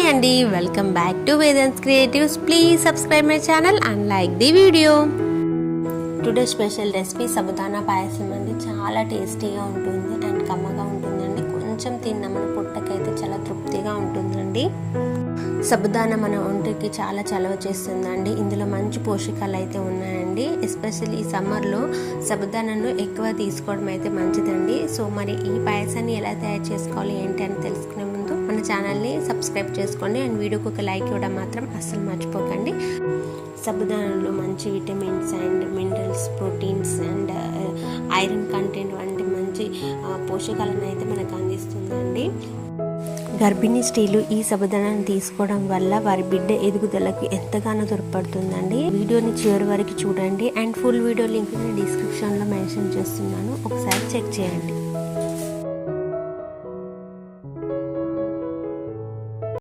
అండి, welcome back to Vedant creatives. Please subscribe my channel and like the video. Today special recipe sabudana payasam అండి. చాలా టేస్టీగా ఉంటుంది అండ్ కమ్మగా ఉంటుందండి. కొంచెం తిన్న మన పుట్టకైతే చాలా తృప్తిగా ఉంటుందండి. సబుదానా మన ఒంటికి చాలా చలవ చేస్తుందండి. ఇందులో మంచి పోషకాలు అయితే ఉన్నాయండి. ఎస్పెషల్లీ ఈ సమ్మర్లో సబుదానాను ఎక్కువ తీసుకోవడం అయితే మంచిదండి. సో మరి ఈ పాయసాన్ని ఎలా తయారు చేసుకోవాలి ఏంటి అని తెలుసుకునే ముందు మన ఛానల్ని సబ్స్క్రైబ్ చేసుకోండి అండ్ వీడియోకి ఒక లైక్ ఇవ్వడం మాత్రం అస్సలు మర్చిపోకండి. సబుదానాలో మంచి vitamins and minerals, proteins and iron content వంటి మంచి పోషకాలను అయితే మనకు అందిస్తుందండి. గర్భిణీ స్త్రీలు ఈ సబుదానాన్ని తీసుకోవడం వల్ల వారి బిడ్డ ఎదుగుదలకు ఎంతగానో తోడ్పడుతుందండి. వీడియోని చివరి వరకు చూడండి అండ్ ఫుల్ వీడియో లింక్ డిస్క్రిప్షన్లో మెన్షన్ చేస్తున్నాను, ఒకసారి చెక్ చేయండి.